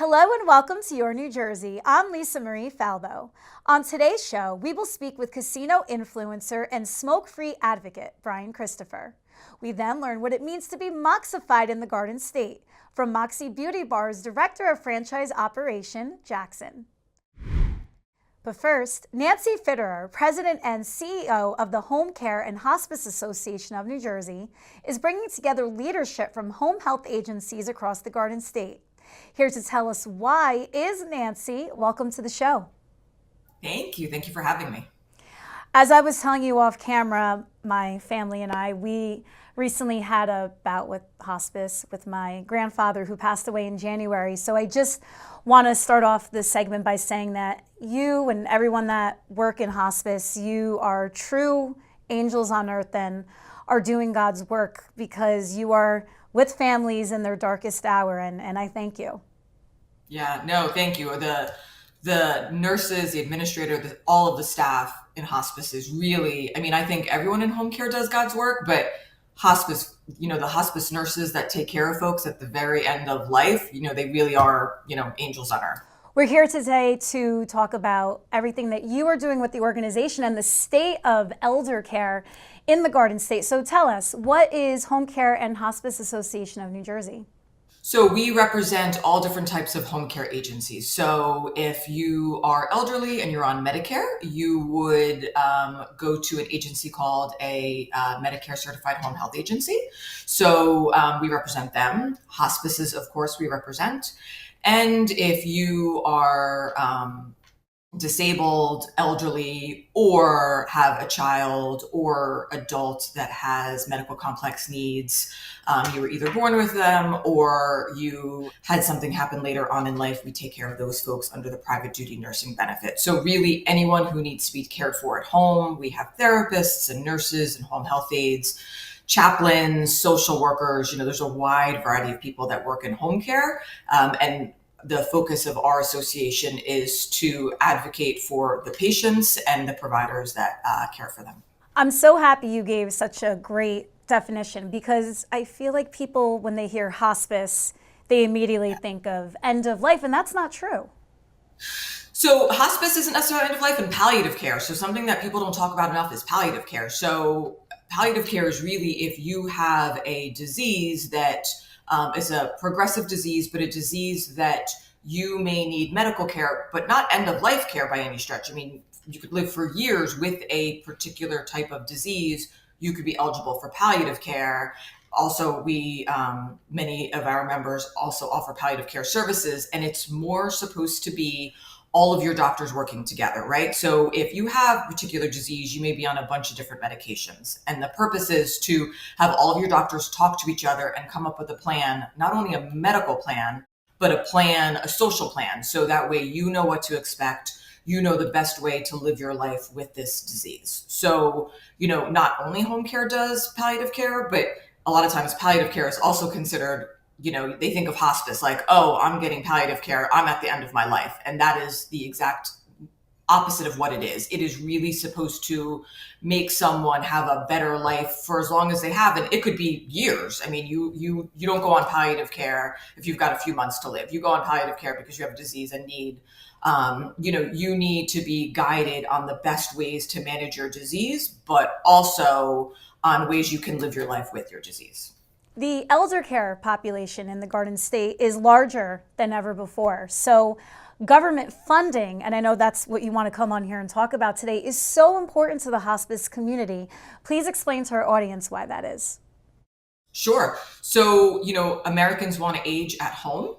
Hello and welcome to Your New Jersey. I'm Lisa Marie Falbo. On today's show, we will speak with casino influencer and smoke-free advocate Brian Christopher. We then learn what it means to be Moxified in the Garden State from Moxie Beauty Bar's Director of Franchise Operation, Jackson. But first, Nancy Fitterer, President and CEO of the Home Care and Hospice Association of New Jersey, is bringing together leadership from home health agencies across the Garden State. Here to tell us why is Nancy. Welcome to the show. Thank you. Thank you for having me. As I was telling you off camera, my family and I, we recently had a bout with hospice with my grandfather who passed away in January. So I just want to start off this segment by saying that you and everyone that work in hospice, you are true angels on earth and are doing God's work because you are with families in their darkest hour, and I thank you. Yeah, no, thank you. The nurses, the administrator, all of the staff in hospice is really, I think everyone in home care does God's work, but hospice, the hospice nurses that take care of folks at the very end of life, they really are, angels on earth. We're here today to talk about everything that you are doing with the organization and the state of elder care in the Garden State. So tell us, what is Home Care and Hospice Association of New Jersey? So we represent all different types of home care agencies. So if you are elderly and you're on Medicare, you would go to an agency called a Medicare Certified Home Health Agency. So we represent them. Hospices, of course, we represent. And if you are disabled, elderly, or have a child or adult that has medical complex needs, you were either born with them or you had something happen later on in life, we take care of those folks under the private duty nursing benefit. So really anyone who needs to be cared for at home, we have therapists and nurses and home health aides, chaplains, social workers, there's a wide variety of people that work in home care. And the focus of our association is to advocate for the patients and the providers that care for them. I'm so happy you gave such a great definition because I feel like people, when they hear hospice, they immediately think of end of life, and that's not true. So hospice isn't necessarily end of life, and palliative care. So something that people don't talk about enough is palliative care. So palliative care is really if you have a disease that is a progressive disease, but a disease that you may need medical care, but not end of life care by any stretch. You could live for years with a particular type of disease. You could be eligible for palliative care. Also, many of our members also offer palliative care services, and it's more supposed to be all of your doctors working together, right? So if you have a particular disease, you may be on a bunch of different medications. And the purpose is to have all of your doctors talk to each other and come up with a plan, not only a medical plan, but a social plan. So that way you know what to expect, you know the best way to live your life with this disease. So, not only home care does palliative care, but a lot of times palliative care is also considered, they think of hospice like, oh, I'm getting palliative care, I'm at the end of my life. And that is the exact opposite of what it is. It is really supposed to make someone have a better life for as long as they have. And it could be years. You don't go on palliative care if you've got a few months to live. You go on palliative care because you have a disease and need, you need to be guided on the best ways to manage your disease, but also on ways you can live your life with your disease. The elder care population in the Garden State is larger than ever before. So government funding, and I know that's what you want to come on here and talk about today, is so important to the hospice community. Please explain to our audience why that is. Sure. So, Americans want to age at home.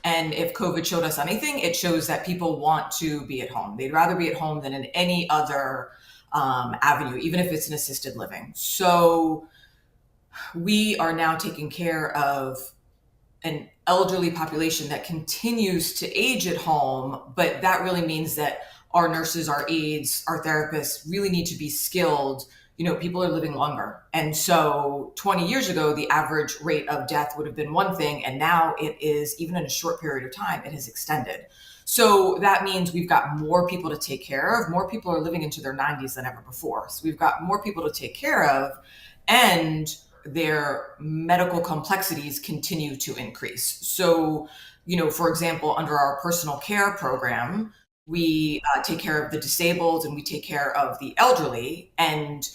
And if COVID showed us anything, it shows that people want to be at home. They'd rather be at home than in any other avenue, even if it's an assisted living. So we are now taking care of an elderly population that continues to age at home, but that really means that our nurses, our aides, our therapists really need to be skilled. People are living longer. And so 20 years ago, the average rate of death would have been one thing, and now it is, even in a short period of time, it has extended. So that means we've got more people to take care of. More people are living into their 90s than ever before. So we've got more people to take care of. And their medical complexities continue to increase. So, for example, under our personal care program, we take care of the disabled and we take care of the elderly, and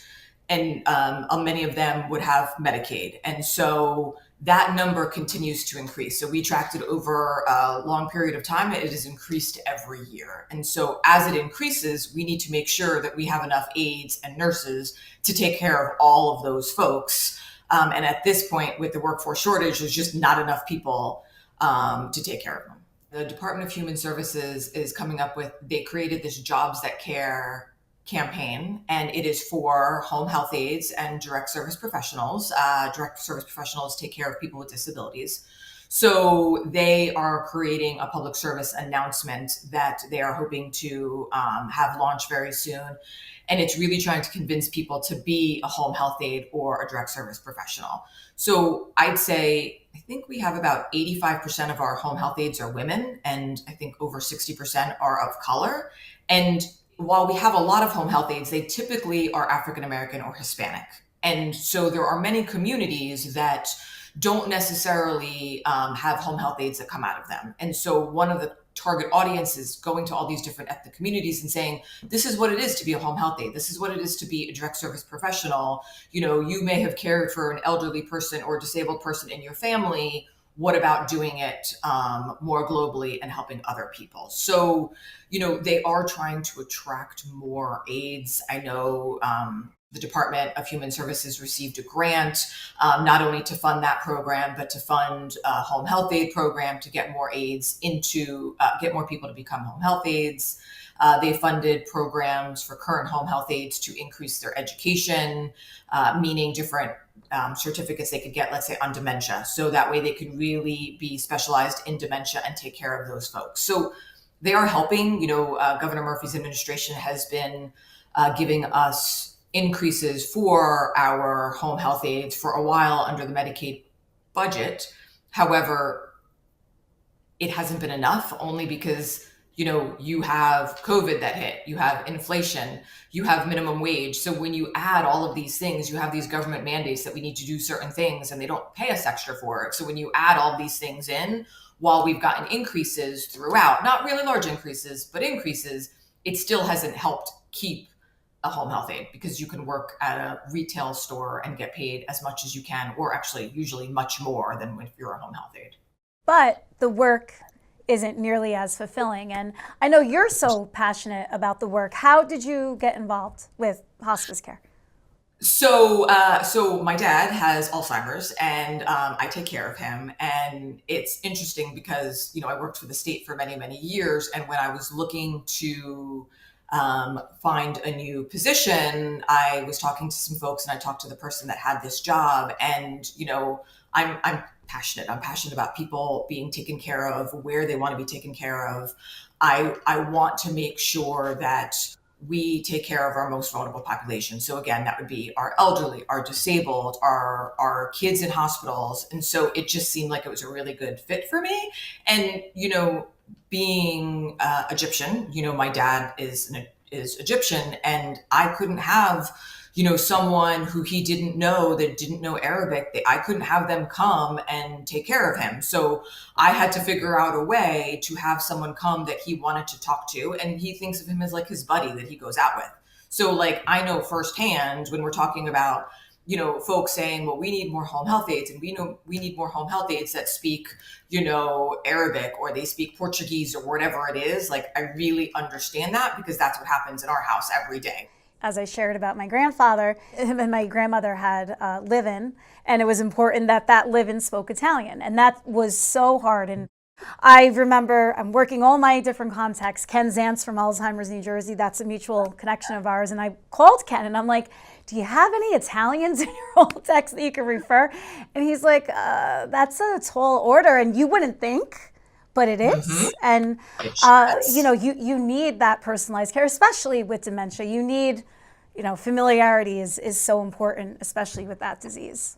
many of them would have Medicaid. And so that number continues to increase. So we tracked it over a long period of time. It has increased every year. And so as it increases, we need to make sure that we have enough aides and nurses to take care of all of those folks. And at this point, with the workforce shortage, there's just not enough people to take care of them. The Department of Human Services is coming up with, they created this Jobs That Care campaign, and it is for home health aides and direct service professionals. Direct service professionals take care of people with disabilities. So they are creating a public service announcement that they are hoping to have launched very soon. And it's really trying to convince people to be a home health aide or a direct service professional. So I'd say, I think we have about 85% of our home health aides are women, and I think over 60% are of color. And while we have a lot of home health aides, they typically are African American or Hispanic. And so there are many communities that don't necessarily have home health aides that come out of them. And so one of the target audience is going to all these different ethnic communities and saying, this is what it is to be a home health aide. This is what it is to be a direct service professional. You may have cared for an elderly person or disabled person in your family. What about doing it more globally and helping other people? So, they are trying to attract more aides. I know the Department of Human Services received a grant, not only to fund that program, but to fund a home health aide program to get more aides get more people to become home health aides. They funded programs for current home health aides to increase their education, meaning different certificates they could get, let's say, on dementia. So that way they could really be specialized in dementia and take care of those folks. So they are helping. Governor Murphy's administration has been giving us increases for our home health aides for a while under the Medicaid budget. However, it hasn't been enough, only because you have COVID that hit, you have inflation, you have minimum wage. So when you add all of these things, you have these government mandates that we need to do certain things and they don't pay us extra for it. So when you add all these things in, while we've gotten increases throughout, not really large increases, but increases, it still hasn't helped keep a home health aide, because you can work at a retail store and get paid as much as you can, or actually usually much more than if you're a home health aide. But the work isn't nearly as fulfilling. And I know you're so passionate about the work. How did you get involved with hospice care? So my dad has Alzheimer's, and I take care of him. And it's interesting because, I worked for the state for many, many years. And when I was looking to find a new position, I was talking to some folks, and I talked to the person that had this job. And, I'm passionate. I'm passionate about people being taken care of where they want to be taken care of. I want to make sure that we take care of our most vulnerable population. So again, that would be our elderly, our disabled, our kids in hospitals. And so it just seemed like it was a really good fit for me. And, being Egyptian, my dad is Egyptian, and I couldn't have someone who he didn't know, that didn't know Arabic, I couldn't have them come and take care of him. So I had to figure out a way to have someone come that he wanted to talk to, and he thinks of him as like his buddy that he goes out with. So I know firsthand when we're talking about, folks saying, well, we need more home health aides, and we need more home health aides that speak, Arabic, or they speak Portuguese, or whatever it is. I really understand that, because that's what happens in our house every day. As I shared about my grandfather, him and my grandmother had live-in, and it was important that live-in spoke Italian, and that was so hard. And I remember I'm working all my different contacts. Ken Zantz from Alzheimer's, New Jersey, that's a mutual connection of ours, and I called Ken, and I'm like, do you have any Italians in your Rolodex that you can refer? And he's like, that's a tall order, and you wouldn't think, but it is. Mm-hmm. And, you need that personalized care, especially with dementia. You need, familiarity is so important, especially with that disease.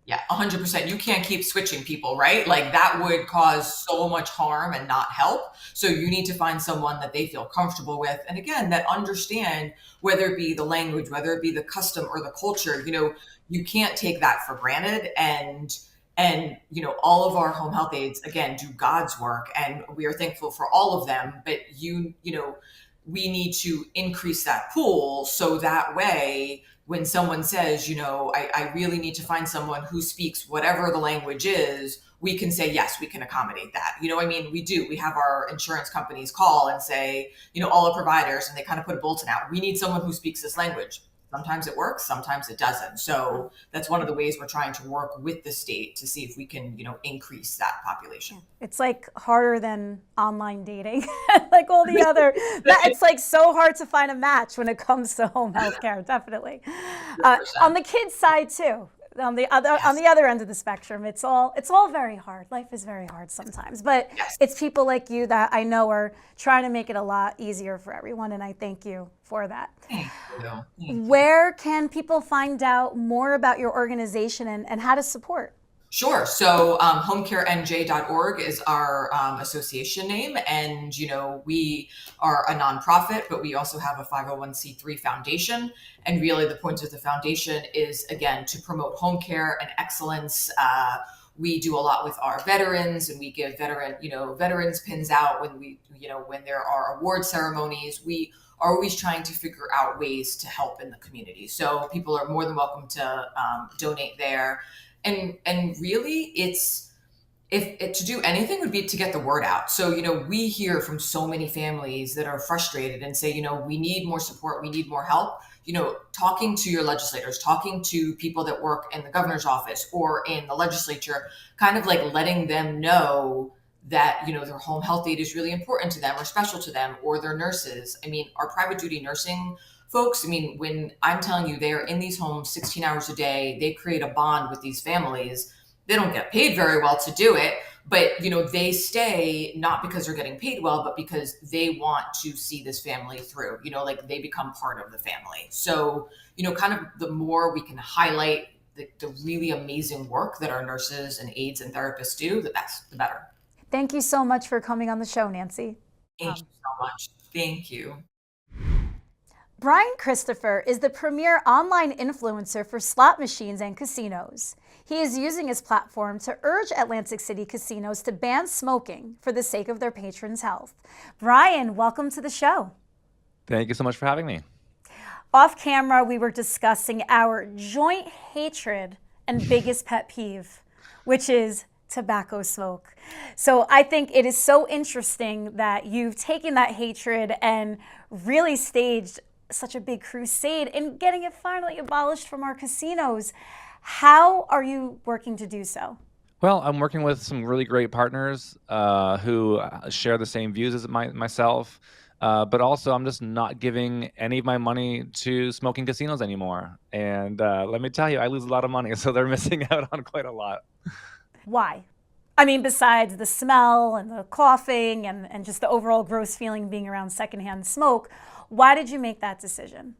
Yeah, 100%. You can't keep switching people, right? Like that would cause so much harm and not help. So you need to find someone that they feel comfortable with. And again, that understand whether it be the language, whether it be the custom or the culture, you can't take that for granted. And all of our home health aides again do God's work and we are thankful for all of them, but we need to increase that pool so that way when someone says, I really need to find someone who speaks whatever the language is, we can say, yes, we can accommodate that. We have our insurance companies call and say, all the providers, and they kind of put a bulletin out. We need someone who speaks this language. Sometimes it works, sometimes it doesn't. So that's one of the ways we're trying to work with the state to see if we can, increase that population. It's like harder than online dating, like all the other. It's like so hard to find a match when it comes to home health care. Definitely, on the kids' side too. On the other end of the spectrum, it's all very hard. Life is very hard sometimes, but it's people like you that I know are trying to make it a lot easier for everyone, and I thank you for that. Thank you. Where can people find out more about your organization and how to support? Sure. So homecarenj.org is our association name. And, we are a nonprofit, but we also have a 501c3 foundation. And really the point of the foundation is, again, to promote home care and excellence. We do a lot with our veterans and we give veterans pins out when there are award ceremonies. We are always trying to figure out ways to help in the community. So people are more than welcome to donate there. And really it's to do anything would be to get the word out. So, we hear from so many families that are frustrated and say, we need more support, we need more help. Talking to your legislators, talking to people that work in the governor's office or in the legislature, kind of like letting them know that, their home health aide is really important to them or special to them, or their nurses. Our private duty nursing folks, when I'm telling you they're in these homes 16 hours a day, they create a bond with these families. They don't get paid very well to do it, but they stay not because they're getting paid well, but because they want to see this family through, like they become part of the family. So, kind of the more we can highlight the really amazing work that our nurses and aides and therapists do, that's the better. Thank you so much for coming on the show, Nancy. Thank you so much. Thank you. Brian Christopher is the premier online influencer for slot machines and casinos. He is using his platform to urge Atlantic City casinos to ban smoking for the sake of their patrons' health. Brian, welcome to the show. Thank you so much for having me. Off camera, we were discussing our joint hatred and biggest pet peeve, which is tobacco smoke. So I think it is so interesting that you've taken that hatred and really staged such a big crusade in getting it finally abolished from our casinos. How are you working to do so? Well, I'm working with some really great partners who share the same views as myself, but also I'm just not giving any of my money to smoking casinos anymore. And let me tell you, I lose a lot of money, so they're missing out on quite a lot. Why? Besides the smell and the coughing and just the overall gross feeling being around secondhand smoke, why did you make that decision?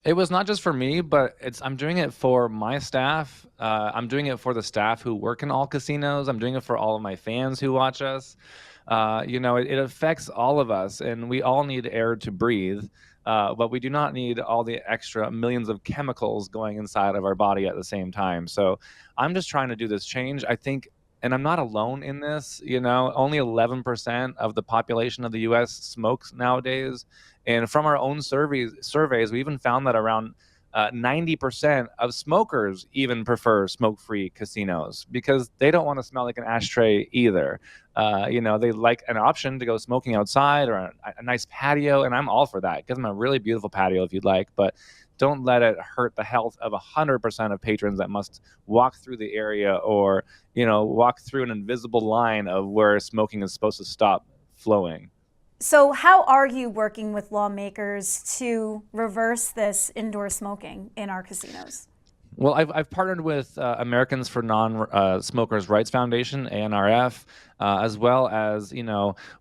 It was not just for me, but I'm doing it for my staff. I'm doing it for the staff who work in all casinos. I'm doing it for all of my fans who watch us. It affects all of us, and we all need air to breathe. But we do not need all the extra millions of chemicals going inside of our body at the same time. So I'm just trying to do this change. I think, and I'm not alone in this, only 11% of the population of the US smokes nowadays. And from our own surveys, we even found that around 90% of smokers even prefer smoke-free casinos because they don't want to smell like an ashtray either. They like an option to go smoking outside or a nice patio, and I'm all for that. Give them a really beautiful patio if you'd like, but don't let it hurt the health of 100% of patrons that must walk through the area or, walk through an invisible line of where smoking is supposed to stop flowing. So how are you working with lawmakers to reverse this indoor smoking in our casinos? Well, I've partnered with Americans for Non-Smokers Rights Foundation, ANRF, as well as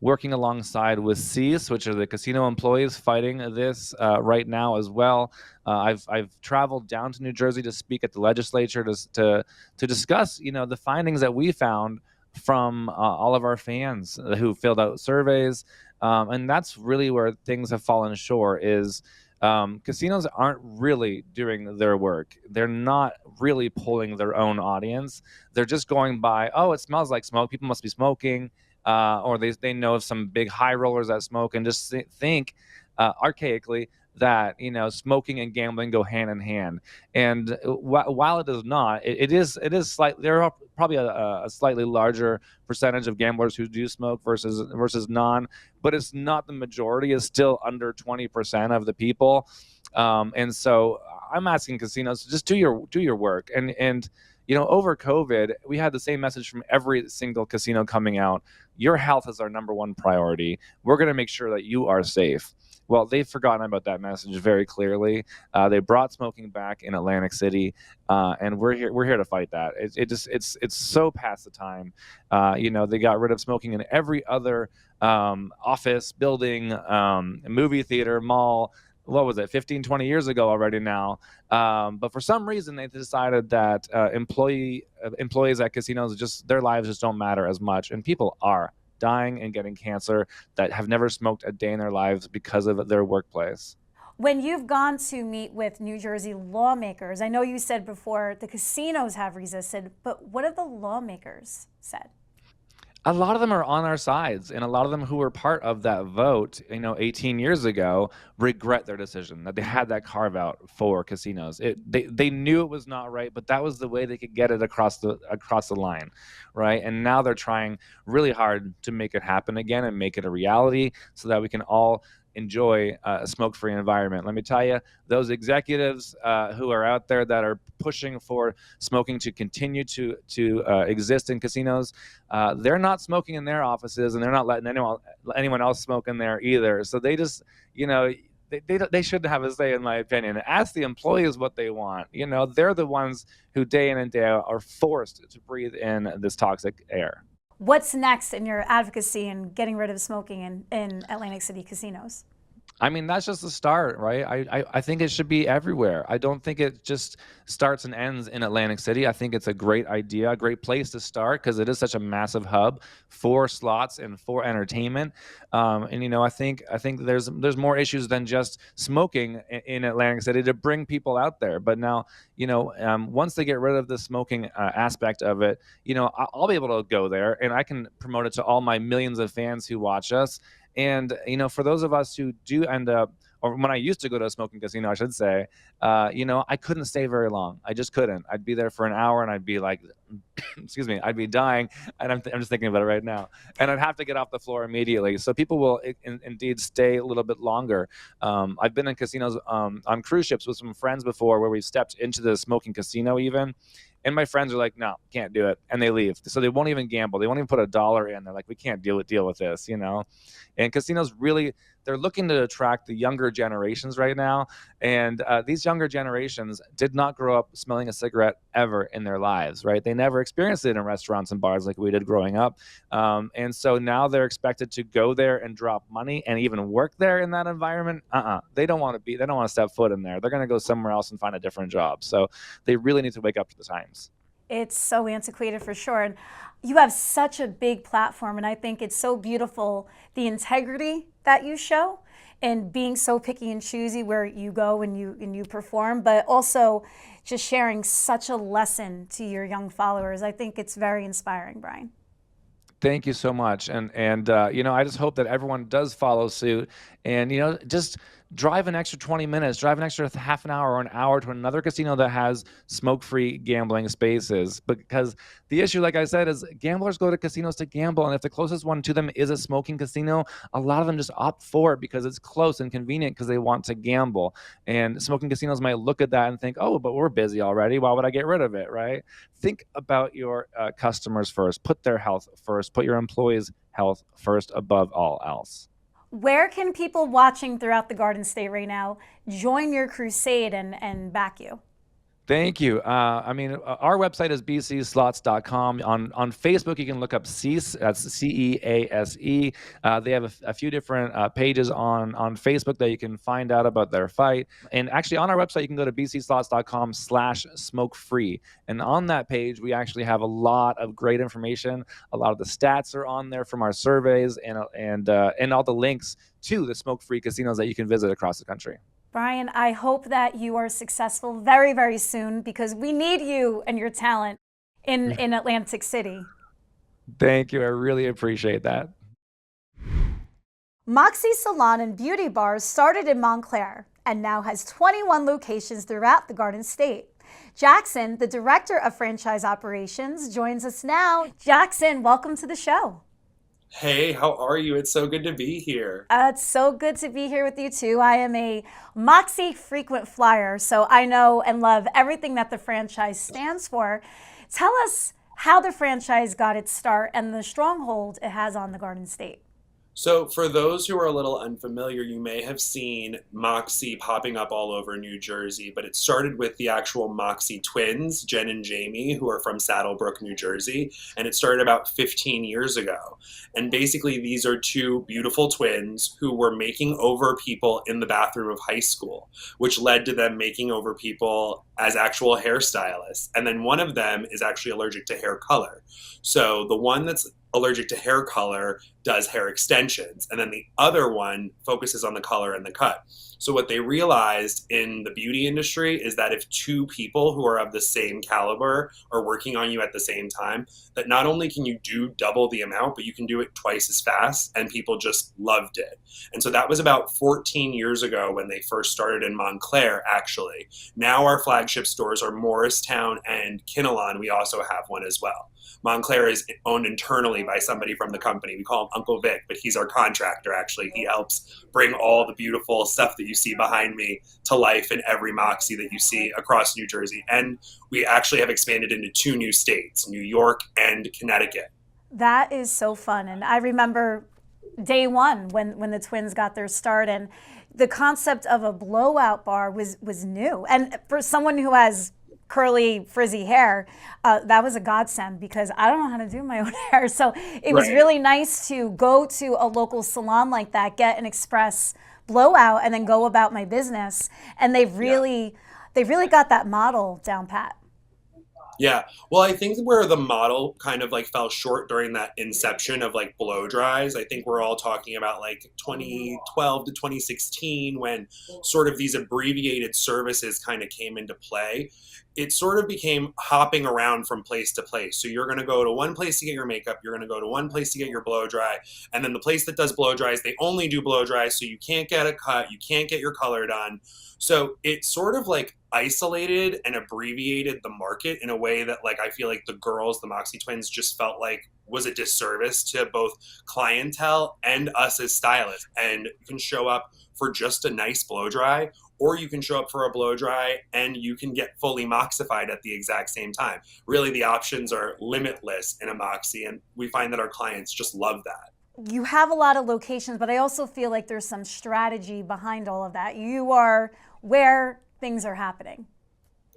working alongside with CEAS, which are the casino employees fighting this right now as well. I've traveled down to New Jersey to speak at the legislature to discuss the findings that we found from all of our fans who filled out surveys, and that's really where things have fallen short. Is casinos aren't really doing their work. They're not really pulling their own audience. They're just going by, oh, it smells like smoke. People must be smoking, or they know of some big high rollers that smoke, and just think archaically that smoking and gambling go hand in hand. And while it does not, it is slightly. There are probably a slightly larger percentage of gamblers who do smoke versus non, but it's not the majority. It's still under 20% of the people. And so I'm asking casinos to just do your work. And over COVID, we had the same message from every single casino coming out. Your health is our number one priority. We're going to make sure that you are safe. Well, they've forgotten about that message very clearly. They brought smoking back in Atlantic City, and we're here to fight that. It's so past the time. They got rid of smoking in every other office, building, movie theater, mall. What was it, 15, 20 years ago already now? But for some reason, they decided that employees at casinos, their lives just don't matter as much, and people are dying and getting cancer that have never smoked a day in their lives because of their workplace. When you've gone to meet with New Jersey lawmakers, I know you said before the casinos have resisted, but what have the lawmakers said? A lot of them are on our sides, and a lot of them who were part of that vote, 18 years ago, regret their decision that they had that carve out for casinos. They knew it was not right, but that was the way they could get it across the line, right? And now they're trying really hard to make it happen again and make it a reality, so that we can all enjoy a smoke-free environment. Let me tell you, those executives who are out there that are pushing for smoking to continue to exist in casinos, they're not smoking in their offices, and they're not letting anyone else smoke in there either. So they just, they shouldn't have a say, in my opinion. Ask the employees what they want. They're the ones who day in and day out are forced to breathe in this toxic air. What's next in your advocacy in getting rid of smoking in Atlantic City casinos? I mean, that's just the start, right? I think it should be everywhere. I don't think it just starts and ends in Atlantic City. I think it's a great idea, a great place to start, because it is such a massive hub for slots and for entertainment. And I think there's more issues than just smoking in Atlantic City to bring people out there. But now, once they get rid of the smoking aspect of it, I'll be able to go there, and I can promote it to all my millions of fans who watch us. And, for those of us who do end up, or when I used to go to a smoking casino, I should say, I couldn't stay very long. I just couldn't. I'd be there for an hour and I'd be like, excuse me, I'd be dying. And I'm just thinking about it right now. And I'd have to get off the floor immediately. So people will indeed stay a little bit longer. I've been in casinos on cruise ships with some friends before, where we stepped into the smoking casino even. And my friends are like, no, can't do it. And they leave. So they won't even gamble. They won't even put $1 in. They're like, we can't deal with this, And casinos really, they're looking to attract the younger generations right now. And these younger generations did not grow up smelling a cigarette ever in their lives, right? They never experienced it in restaurants and bars like we did growing up. And so now they're expected to go there and drop money and even work there in that environment. They don't want to step foot in there. They're going to go somewhere else and find a different job. So they really need to wake up to the times. It's so antiquated for sure. And you have such a big platform, and I think it's so beautiful, the integrity that you show, and being so picky and choosy where you go and you perform, but also just sharing such a lesson to your young followers. I think it's very inspiring, Brian. Thank you so much. And I just hope that everyone does follow suit, and, just drive an extra 20 minutes, drive an extra half an hour or an hour to another casino that has smoke-free gambling spaces. Because the issue, like I said, is gamblers go to casinos to gamble. And if the closest one to them is a smoking casino, a lot of them just opt for it because it's close and convenient because they want to gamble. And smoking casinos might look at that and think, oh, but we're busy already. Why would I get rid of it, right? Think about your customers first. Put their health first. Put your employees' health first above all else. Where can people watching throughout the Garden State right now join your crusade and back you? Thank you. Our website is bcslots.com. On Facebook, you can look up Cease. That's CEASE. They have a few different pages on Facebook that you can find out about their fight. And actually, on our website, you can go to bcslots.com/smoke-free. And on that page, we actually have a lot of great information. A lot of the stats are on there from our surveys, and all the links to the smoke-free casinos that you can visit across the country. Brian, I hope that you are successful very, very soon because we need you and your talent in Atlantic City. Thank you. I really appreciate that. Moxie Salon and Beauty Bars started in Montclair and now has 21 locations throughout the Garden State. Jackson, the Director of Franchise Operations, joins us now. Jackson, welcome to the show. Hey, how are you? It's so good to be here. It's so good to be here with you too. I am a Moxie frequent flyer, so I know and love everything that the franchise stands for. Tell us how the franchise got its start and the stronghold it has on the Garden State. So, for those who are a little unfamiliar, you may have seen Moxie popping up all over New Jersey, but it started with the actual Moxie twins, Jen and Jamie, who are from Saddlebrook, New Jersey, and it started about 15 years ago. And basically, these are two beautiful twins who were making over people in the bathroom of high school, which led to them making over people as actual hairstylists. And then one of them is actually allergic to hair color. So, the one that's allergic to hair color does hair extensions, and then the other one focuses on the color and the cut. So what they realized in the beauty industry is that if two people who are of the same caliber are working on you at the same time, that not only can you do double the amount, but you can do it twice as fast, and people just loved it. And so that was about 14 years ago when they first started in Montclair, actually. Now our flagship stores are Morristown and Kinnelon. We also have one as well. Montclair is owned internally by somebody from the company. We call him Uncle Vic, but he's our contractor, actually. He helps bring all the beautiful stuff that you see behind me to life in every Moxie that you see across New Jersey. And we actually have expanded into 2 new states, New York and Connecticut. That is so fun. And I remember day one when the twins got their start, and the concept of a blowout bar was new. And for someone who has curly, frizzy hair, that was a godsend because I don't know how to do my own hair. So it was really nice to go to a local salon like that, get an express blowout, and then go about my business. And they've really got that model down pat. Yeah. Well, I think where the model kind of like fell short during that inception of like blow dries, I think we're all talking about like 2012 to 2016 when sort of these abbreviated services kind of came into play. It sort of became hopping around from place to place. So you're going to go to one place to get your makeup, you're going to go to one place to get your blow dry, and then the place that does blow dries, they only do blow dries, so you can't get a cut, you can't get your color done. So it sort of like isolated and abbreviated the market in a way that like I feel like the girls, the Moxie twins, just felt like was a disservice to both clientele and us as stylists. And you can show up for just a nice blow dry, or you can show up for a blow dry and you can get fully moxified at the exact same time. Really, the options are limitless in a Moxie, and we find that our clients just love that. You have a lot of locations, but I also feel like there's some strategy behind all of that. You are where things are happening.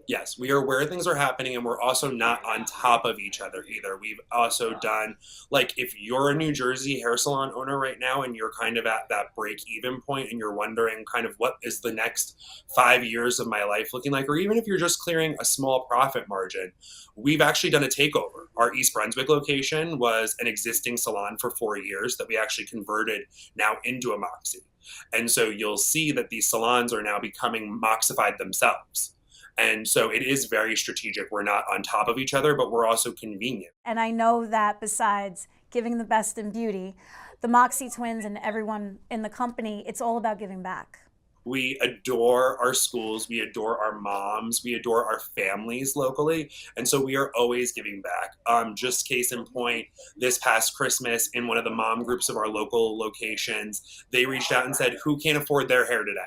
Yes, we are where things are happening, and we're also not on top of each other either. We've also done, like, if you're a New Jersey hair salon owner right now and you're kind of at that break-even point and you're wondering kind of what is the next 5 years of my life looking like, or even if you're just clearing a small profit margin, we've actually done a takeover. Our East Brunswick location was an existing salon for 4 years that we actually converted now into a Moxie. And so you'll see that these salons are now becoming moxified themselves. And so it is very strategic. We're not on top of each other, but we're also convenient. And I know that besides giving the best in beauty, the Moxie twins and everyone in the company, it's all about giving back. We adore our schools, we adore our moms, we adore our families locally, and so we are always giving back. Just case in point, this past Christmas in one of the mom groups of our local locations, they reached out and said, who can't afford their hair today?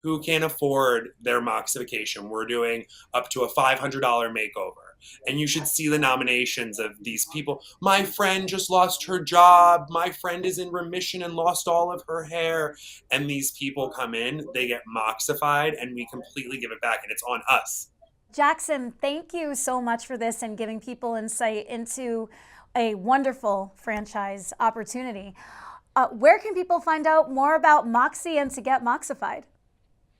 Who can't afford their moxification? We're doing up to a $500 makeover. And you should see the nominations of these people. My friend just lost her job. My friend is in remission and lost all of her hair. And these people come in, they get moxified, and we completely give it back. And it's on us. Jackson, thank you so much for this and giving people insight into a wonderful franchise opportunity. Where can people find out more about Moxie and to get Moxified?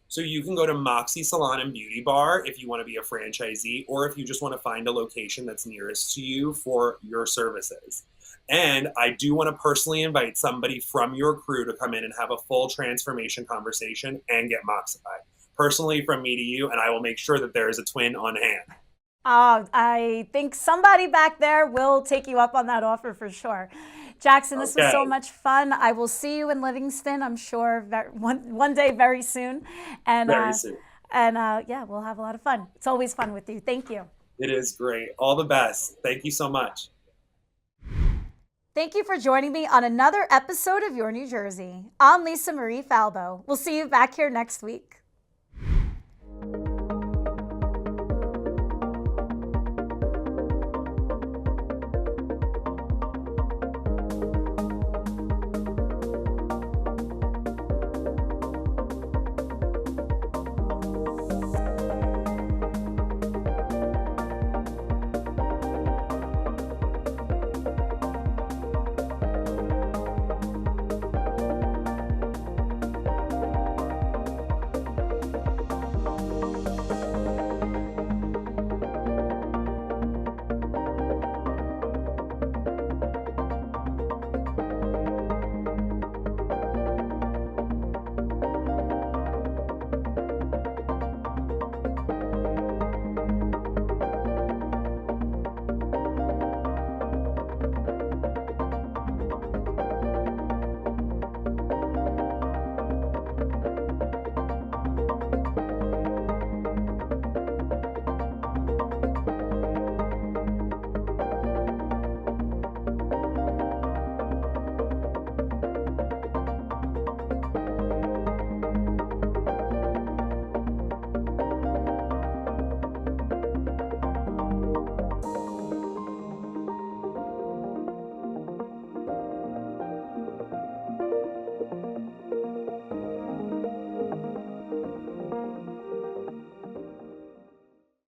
So you can go to Moxie Salon and Beauty Bar if you want to be a franchisee, or if you just want to find a location that's nearest to you for your services. And I do want to personally invite somebody from your crew to come in and have a full transformation conversation and get Moxified. Personally, from me to you, and I will make sure that there is a twin on hand. I think somebody back there will take you up on that offer for sure. Jackson, this was so much fun. I will see you in Livingston, I'm sure, one day very soon. And, very soon. And yeah, we'll have a lot of fun. It's always fun with you. Thank you. It is great. All the best. Thank you so much. Thank you for joining me on another episode of Your New Jersey. I'm Lisa Marie Falbo. We'll see you back here next week.